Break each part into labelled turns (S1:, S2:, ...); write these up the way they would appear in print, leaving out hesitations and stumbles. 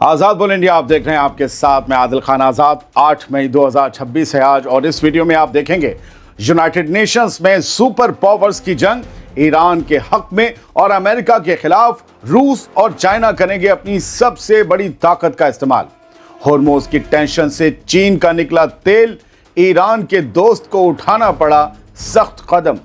S1: आज़ाद बोल इंडिया आप देख रहे हैं, आपके साथ मैं आदिल खान आज़ाद। 8 मई 2026 है आज, और इस वीडियो में आप देखेंगे यूनाइटेड नेशंस में सुपर पावर्स की जंग, ईरान के हक में और अमेरिका के खिलाफ रूस और चाइना करेंगे अपनी सबसे बड़ी ताकत का इस्तेमाल। होर्मुज की टेंशन से चीन का निकला तेल, ईरान के दोस्त को उठाना पड़ा सख्त कदम।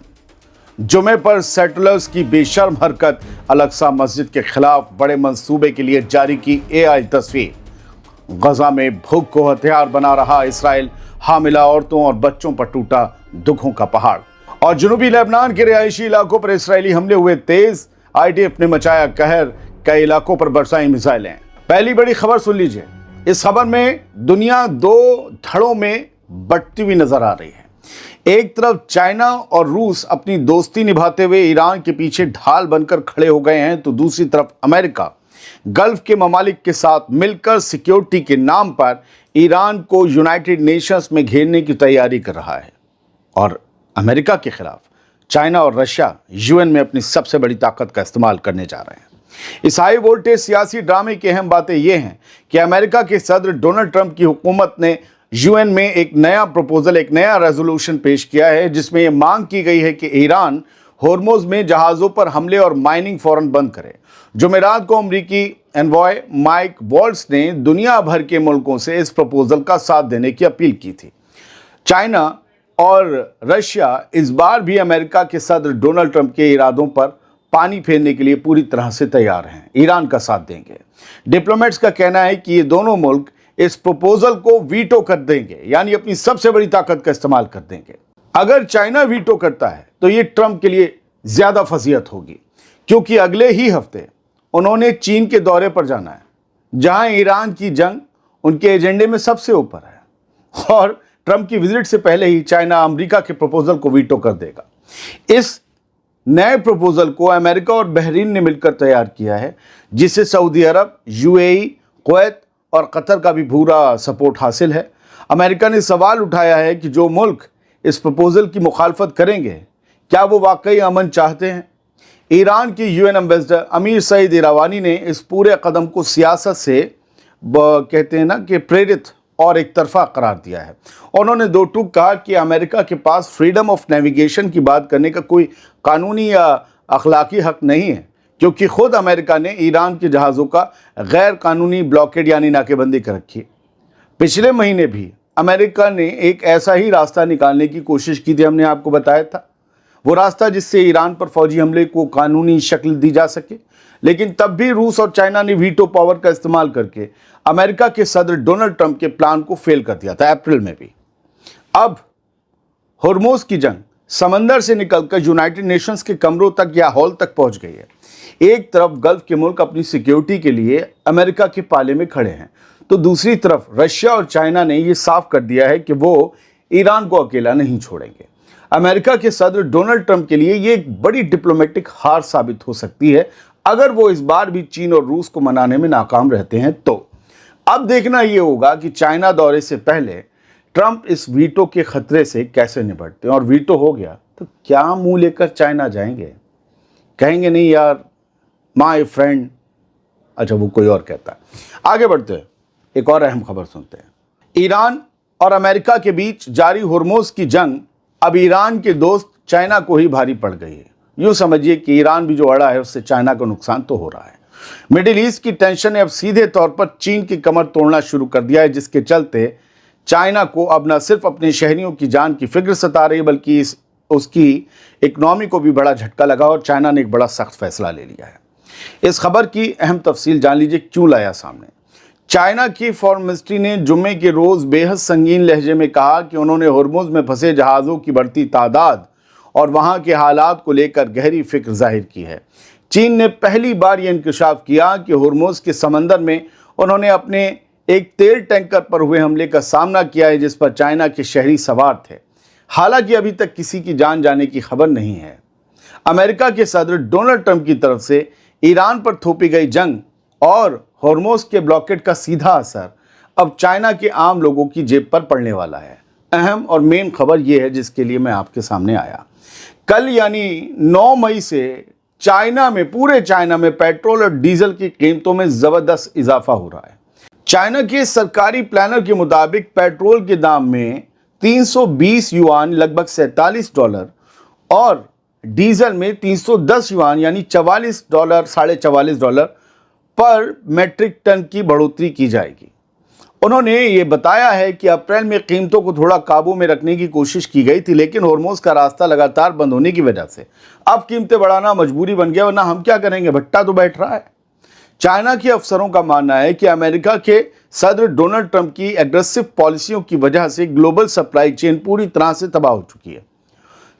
S1: जुमे पर सेटलर्स की बेशर्म हरकत, अल-अक्सा मस्जिद के खिलाफ बड़े मंसूबे के लिए जारी की एआई तस्वीर। गजा में भूख को हथियार बना रहा इसराइल, हामिला औरतों और बच्चों पर टूटा दुखों का पहाड़। और जुनूबी लेबनान के रिहायशी इलाकों पर इसराइली हमले हुए तेज, आईडीएफ ने मचाया कहर, कई इलाकों पर बरसाई मिसाइलें। पहली बड़ी खबर सुन लीजिए। इस खबर में दुनिया दो धड़ों में बंटती हुई नजर आ रही है। एक तरफ चाइना और रूस अपनी दोस्ती निभाते हुए ईरान के पीछे ढाल बनकर खड़े हो गए हैं, तो दूसरी तरफ अमेरिका गल्फ के ममालिक के साथ मिलकर सिक्योरिटी के नाम पर ईरान को यूनाइटेड नेशंस में घेरने की तैयारी कर रहा है। और अमेरिका के खिलाफ चाइना और रशिया यूएन में अपनी सबसे बड़ी ताकत का इस्तेमाल करने जा रहे हैं। इस हाई वोल्टेज सियासी ड्रामे की अहम बातें यह हैं कि अमेरिका के सदर डोनाल्ड ट्रंप की हुकूमत ने यूएन में एक नया प्रपोजल, एक नया रेजोल्यूशन पेश किया है, जिसमें यह मांग की गई है कि ईरान होर्मुज में जहाज़ों पर हमले और माइनिंग फौरन बंद करे। जुमेरात को अमरीकी एनवॉय माइक वॉल्ट्ज ने दुनिया भर के मुल्कों से इस प्रपोजल का साथ देने की अपील की थी। चाइना और रशिया इस बार भी अमेरिका के सदर डोनाल्ड ट्रंप के इरादों पर पानी फेरने के लिए पूरी तरह से तैयार हैं, ईरान का साथ देंगे। डिप्लोमेट्स का कहना है कि ये दोनों मुल्क इस प्रपोजल को वीटो कर देंगे, यानी अपनी सबसे बड़ी ताकत का इस्तेमाल कर देंगे। अगर चाइना वीटो करता है तो ये ट्रंप के लिए ज्यादा फजीहत होगी, क्योंकि अगले ही हफ्ते उन्होंने चीन के दौरे पर जाना है, जहां ईरान की जंग उनके एजेंडे में सबसे ऊपर है। और ट्रंप की विजिट से पहले ही चाइना अमेरिका के प्रपोजल को वीटो कर देगा। इस नए प्रपोजल को अमेरिका और बहरीन ने मिलकर तैयार किया है, जिसे सऊदी अरब, यूएई, कुवैत और कतर का भी पूरा सपोर्ट हासिल है। अमेरिका ने सवाल उठाया है कि जो मुल्क इस प्रपोजल की मुखालफत करेंगे, क्या वो वाकई अमन चाहते हैं? ईरान की यूएन एम्बेसडर अमीर सईद इरावानी ने इस पूरे कदम को सियासत से कहते हैं ना कि प्रेरित और एक तरफा करार दिया है। उन्होंने दो टूक कहा कि अमेरिका के पास फ्रीडम ऑफ नेविगेशन की बात करने का कोई कानूनी या अखलाकी हक नहीं है, क्योंकि खुद अमेरिका ने ईरान के जहाज़ों का गैर कानूनी ब्लॉकेड यानी नाकेबंदी कर रखी है। पिछले महीने भी अमेरिका ने एक ऐसा ही रास्ता निकालने की कोशिश की थी, हमने आपको बताया था, वो रास्ता जिससे ईरान पर फौजी हमले को कानूनी शक्ल दी जा सके। लेकिन तब भी रूस और चाइना ने वीटो पावर का इस्तेमाल करके अमेरिका के सदर डोनाल्ड ट्रंप के प्लान को फेल कर दिया था, अप्रैल में भी। अब होर्मुज की जंग समंदर से निकलकर यूनाइटेड नेशंस के कमरों तक या हॉल तक पहुंच गई है। एक तरफ गल्फ के मुल्क अपनी सिक्योरिटी के लिए अमेरिका के पाले में खड़े हैं, तो दूसरी तरफ रशिया और चाइना ने यह साफ कर दिया है कि वो ईरान को अकेला नहीं छोड़ेंगे। अमेरिका के सदर डोनाल्ड ट्रंप के लिए यह एक बड़ी डिप्लोमेटिक हार साबित हो सकती है, अगर वो इस बार भी चीन और रूस को मनाने में नाकाम रहते हैं तो। अब देखना यह होगा कि चाइना दौरे से पहले ट्रंप इस वीटो के खतरे से कैसे निपटते हैं, और वीटो हो गया तो क्या मुंह लेकर चाइना जाएंगे? कहेंगे नहीं यार माय फ्रेंड, अच्छा वो कोई और कहता है। आगे बढ़ते हैं, एक और अहम खबर सुनते हैं। ईरान और अमेरिका के बीच जारी होर्मुज की जंग अब ईरान के दोस्त चाइना को ही भारी पड़ गई है। यूं समझिए कि ईरान भी जो अड़ा है उससे चाइना को नुकसान तो हो रहा है। मिडिल ईस्ट की टेंशन ने अब सीधे तौर पर चीन की कमर तोड़ना शुरू कर दिया है, जिसके चलते चाइना को अब न सिर्फ अपने शहरियों की जान की फिक्र सता रही है, बल्कि उसकी इकोनॉमी को भी बड़ा झटका लगा और चाइना ने एक बड़ा सख्त फैसला ले लिया है। इस खबर की अहम तफसील जान लीजिए क्यों लाया सामने। चाइना की फॉरेन मिनिस्ट्री ने जुम्मे के रोज बेहद संगीन लहजे में कहा कि उन्होंने होर्मुज में फंसे जहाज़ों की बढ़ती तादाद और वहां के हालात को लेकर गहरी फिक्र जाहिर की है। चीन ने पहली बार यह इंकशाफ किया कि होर्मुज के समंदर में उन्होंने अपने एक तेल टैंकर पर हुए हमले का सामना किया है, जिस पर चाइना के शहरी सवार थे। हालांकि अभी तक किसी की जान जाने की खबर नहीं है। अमेरिका के सदर डोनाल्ड ट्रंप की तरफ से ईरान पर थोपी गई जंग और होर्मुज के ब्लॉकेड का सीधा असर अब चाइना के आम लोगों की जेब पर पड़ने वाला है। अहम और मेन खबर यह है जिसके लिए मैं आपके सामने आया। कल यानी 9 मई से चाइना में, पूरे चाइना में पेट्रोल और डीजल की कीमतों में ज़बरदस्त इजाफा हो रहा है। चाइना के सरकारी प्लानर के मुताबिक पेट्रोल के दाम में 320 युआन लगभग $47 और डीजल में 310 युआन यानी $44 $44.5 पर मेट्रिक टन की बढ़ोतरी की जाएगी। उन्होंने ये बताया है कि अप्रैल में कीमतों को थोड़ा काबू में रखने की कोशिश की गई थी, लेकिन हॉर्मोज का रास्ता लगातार बंद होने की वजह से अब कीमतें बढ़ाना मजबूरी बन गया, वरना हम क्या करेंगे, भट्टा तो बैठ रहा है। चाइना के अफसरों का मानना है कि अमेरिका के सदर डोनाल्ड ट्रंप की एग्रेसिव पॉलिसियों की वजह से ग्लोबल सप्लाई चेन पूरी तरह से तबाह हो चुकी है।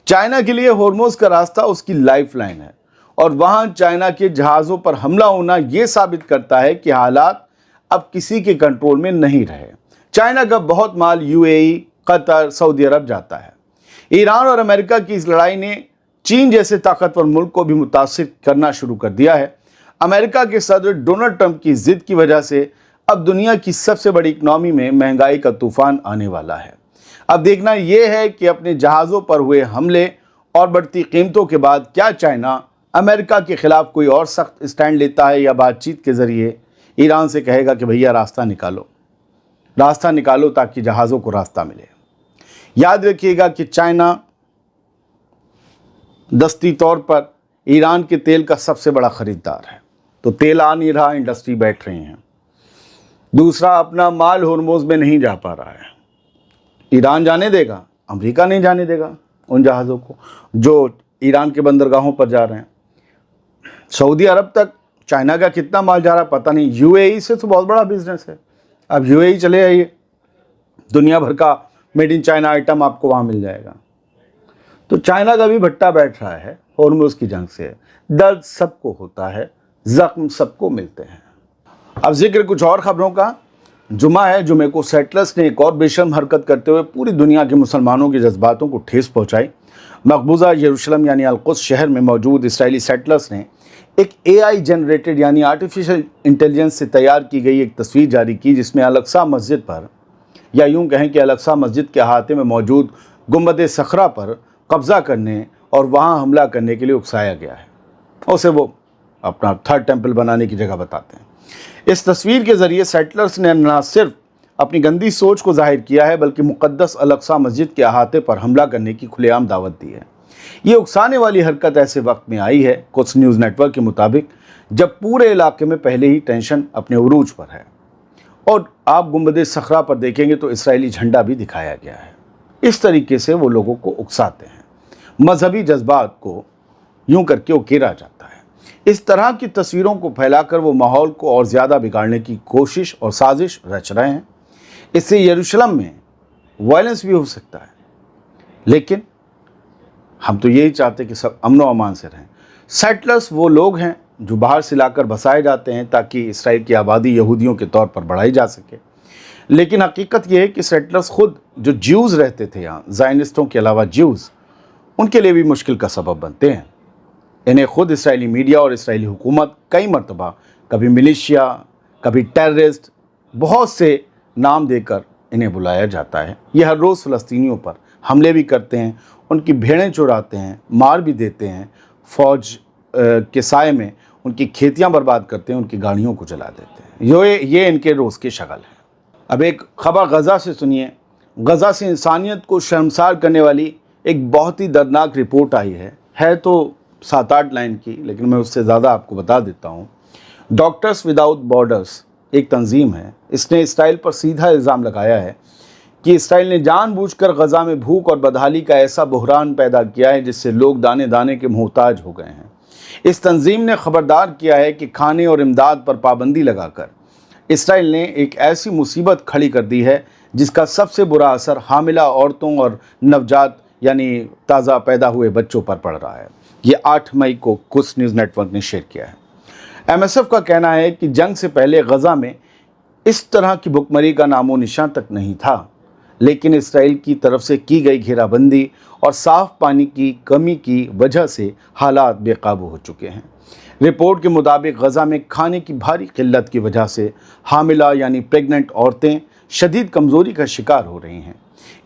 S1: चाइना के लिए हॉर्मोज का रास्ता उसकी लाइफलाइन है और वहां चाइना के जहाज़ों पर हमला होना यह साबित करता है कि हालात अब किसी के कंट्रोल में नहीं रहे। चाइना का बहुत माल यूएई, कतर, सऊदी अरब जाता है। ईरान और अमेरिका की इस लड़ाई ने चीन जैसे ताकतवर मुल्क को भी मुतासिर करना शुरू कर दिया है। अमेरिका के सदर डोनाल्ड ट्रंप की जिद की वजह से अब दुनिया की सबसे बड़ी इकनॉमी में महंगाई का तूफान आने वाला है। अब देखना यह है कि अपने जहाज़ों पर हुए हमले और बढ़ती कीमतों के बाद क्या चाइना अमेरिका के खिलाफ कोई और सख्त स्टैंड लेता है या बातचीत के ज़रिए ईरान से कहेगा कि भैया रास्ता निकालो ताकि जहाज़ों को रास्ता मिले। याद रखिएगा कि चाइना दस्ती तौर पर ईरान के तेल का सबसे बड़ा ख़रीदार है, तो तेल आ नहीं रहा, इंडस्ट्री बैठ रही हैं। दूसरा, अपना माल हॉर्मोज में नहीं जा पा रहा है। ईरान जाने देगा, अमेरिका नहीं जाने देगा उन जहाज़ों को जो ईरान के बंदरगाहों पर जा रहे हैं। सऊदी अरब तक चाइना का कितना माल जा रहा है पता नहीं। यूएई से तो बहुत बड़ा बिजनेस है। अब यूएई चले आइए, दुनिया भर का मेड इन चाइना आइटम आपको वहाँ मिल जाएगा। तो चाइना का भी भट्टा बैठ रहा है हॉर्मोज की जंग से। दर्द सबको होता है, जख्म सबको मिलते हैं। अब जिक्र कुछ और खबरों का। जुमा है, जुमे को सेटलर्स ने एक और बेशर्म हरकत करते हुए पूरी दुनिया के मुसलमानों के जज्बातों को ठेस पहुंचाई। मकबूजा यरूशलेम यानी अल-कुद्स शहर में मौजूद इसराइली सेटलर्स ने एक AI जनरेटेड यानी आर्टिफिशियल इंटेलिजेंस से तैयार की गई एक तस्वीर जारी की, जिसमें अल-अक्सा मस्जिद पर, या यूँ कहें कि अल-अक्सा मस्जिद के अहाते में मौजूद गुंबद सखरा पर कब्ज़ा करने और वहाँ हमला करने के लिए उकसाया गया है। उसे वो अपना थर्ड टेम्पल बनाने की जगह बताते हैं। इस तस्वीर के ज़रिए सेटलर्स ने न सिर्फ अपनी गंदी सोच को जाहिर किया है, बल्कि मुक़द्दस अल-अक्सा मस्जिद के अहाते पर हमला करने की खुलेआम दावत दी है। ये उकसाने वाली हरकत ऐसे वक्त में आई है, कुछ न्यूज़ नेटवर्क के मुताबिक, जब पूरे इलाके में पहले ही टेंशन अपने उरूज पर है। और आप गुंबद सखरा पर देखेंगे तो इसराइली झंडा भी दिखाया गया है। इस तरीके से वो लोगों को उकसाते हैं, मजहबी जज्बात को यूं करके उकेरा जाता है। इस तरह की तस्वीरों को फैलाकर वो माहौल को और ज़्यादा बिगाड़ने की कोशिश और साजिश रच रहे हैं। इससे यरूशलेम में वायलेंस भी हो सकता है, लेकिन हम तो यही चाहते हैं कि सब अमन व अमान से रहें। सेटलर्स वो लोग हैं जो बाहर से लाकर बसाए जाते हैं ताकि इसराइल की आबादी यहूदियों के तौर पर बढ़ाई जा सके, लेकिन हकीकत ये है कि सेटलर्स खुद जो ज्यूज़ रहते थे यहाँ, ज़ायनिस्टों के अलावा ज्यूज़, उनके लिए भी मुश्किल का सबब बनते हैं। इन्हें खुद इसराइली मीडिया और इसराइली हुकूमत कई मरतबा कभी मिलिशिया, कभी टेररिस्ट, बहुत से नाम देकर इन्हें बुलाया जाता है। ये हर रोज़ फ़लस्तीनियों पर हमले भी करते हैं, उनकी भेड़ें चुराते हैं, मार भी देते हैं, फ़ौज के साए में उनकी खेतियां बर्बाद करते हैं, उनकी गाड़ियों को जला देते हैं। ये इनके रोज़ की शक्ल है। अब एक खबर गज़ा से सुनिए। गज़ा से इंसानियत को शर्मसार करने वाली एक बहुत ही दर्दनाक रिपोर्ट आई है तो 7-8 लाइन की, लेकिन मैं उससे ज़्यादा आपको बता देता हूँ। डॉक्टर्स विदाउट बॉर्डर्स एक तंजीम है, इसने इसराइल पर सीधा इल्ज़ाम लगाया है कि इसराइल ने जानबूझकर गज़ा में भूख और बदहाली का ऐसा बहरान पैदा किया है जिससे लोग दाने दाने के मोहताज हो गए हैं। इस तंजीम ने ख़बरदार किया है कि खाने और इमदाद पर पाबंदी लगाकर इसराइल ने एक ऐसी मुसीबत खड़ी कर दी है जिसका सबसे बुरा असर हामिला औरतों और नवजात यानी ताज़ा पैदा हुए बच्चों पर पड़ रहा है। ये 8 मई को कुछ न्यूज़ नेटवर्क ने शेयर किया है। MSF का कहना है कि जंग से पहले गज़ा में इस तरह की भुखमरी का नामो निशान तक नहीं था, लेकिन इसराइल की तरफ से की गई घेराबंदी और साफ़ पानी की कमी की वजह से हालात बेकाबू हो चुके हैं। रिपोर्ट के मुताबिक गज़ा में खाने की भारी किल्लत की वजह से हामिला यानी प्रेग्नेंट औरतें शदीद कमज़ोरी का शिकार हो रही हैं।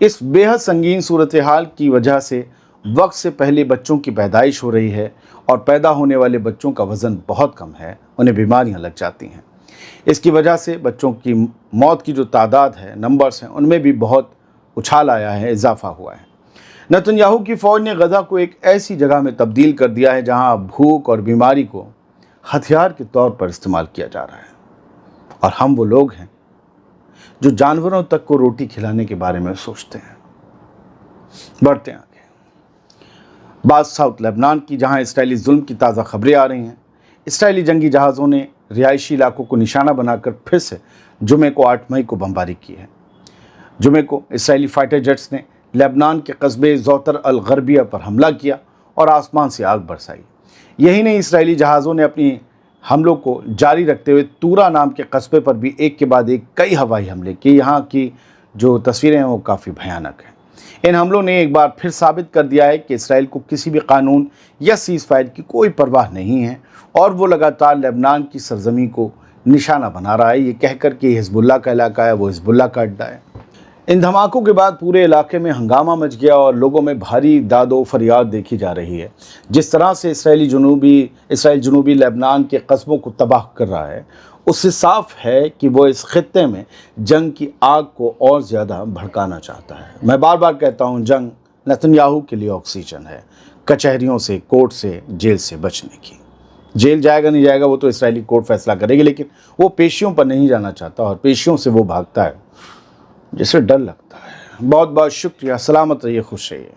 S1: इस बेहद संगीन सूरत हाल की वजह से वक्त से पहले बच्चों की पैदाइश हो रही है और पैदा होने वाले बच्चों का वज़न बहुत कम है, उन्हें बीमारियां लग जाती हैं। اس کی وجہ سے بچوں کی موت کی جو تعداد ہے، نمبرز ہیں، ان میں بھی بہت اچھال آیا ہے، اضافہ ہوا ہے۔ نتن یاہو کی فوج نے غزہ کو ایک ایسی جگہ میں تبدیل کر دیا ہے جہاں بھوک اور بیماری کو ہتھیار کے طور پر استعمال کیا جا رہا ہے، اور ہم وہ لوگ ہیں جو جانوروں تک کو روٹی کھلانے کے بارے میں سوچتے ہیں۔ بڑھتے ہیں آگے، بعض ساؤتھ لبنان کی جہاں اسرائیلی ظلم کی تازہ خبریں آ رہی ہیں۔ اسرائیلی جنگی جہازوں نے رہائشی علاقوں کو نشانہ بنا کر پھر سے جمعے کو 8 مئی کو بمباری کی ہے۔ جمعے کو اسرائیلی فائٹر جیٹس نے لبنان کے قصبے زوتر الغربیہ پر حملہ کیا اور آسمان سے آگ برسائی۔ یہی نہیں، اسرائیلی جہازوں نے اپنی حملوں کو جاری رکھتے ہوئے تورا نام کے قصبے پر بھی ایک کے بعد ایک کئی ہوائی حملے کیے۔ یہاں کی جو تصویریں ہیں وہ کافی بھیانک ہیں۔ ان حملوں نے ایک بار پھر ثابت کر دیا ہے کہ اسرائیل کو کسی بھی قانون یا سیز فائر کی کوئی پرواہ نہیں ہے، اور وہ لگاتار لبنان کی سرزمین کو نشانہ بنا رہا ہے، یہ کہہ کر کہ یہ حزب اللہ کا علاقہ ہے، وہ حزب اللہ کا اڈہ ہے۔ ان دھماکوں کے بعد پورے علاقے میں ہنگامہ مچ گیا اور لوگوں میں بھاری داد و فریاد دیکھی جا رہی ہے۔ جس طرح سے اسرائیل جنوبی لبنان کے قصبوں کو تباہ کر رہا ہے، اس سے صاف ہے کہ وہ اس خطے میں جنگ کی آگ کو اور زیادہ بھڑکانا چاہتا ہے۔ میں بار بار کہتا ہوں، جنگ نتن یاہو کے لیے آکسیجن ہے، کچہریوں سے، کورٹ سے، جیل سے بچنے کی۔ جیل جائے گا نہیں جائے گا وہ تو اسرائیلی کورٹ فیصلہ کرے گی، لیکن وہ پیشیوں پر نہیں جانا چاہتا، اور پیشیوں سے وہ بھاگتا ہے جسے ڈر لگتا ہے۔ بہت بہت شکریہ، سلامت رہیے، خوش رہیے۔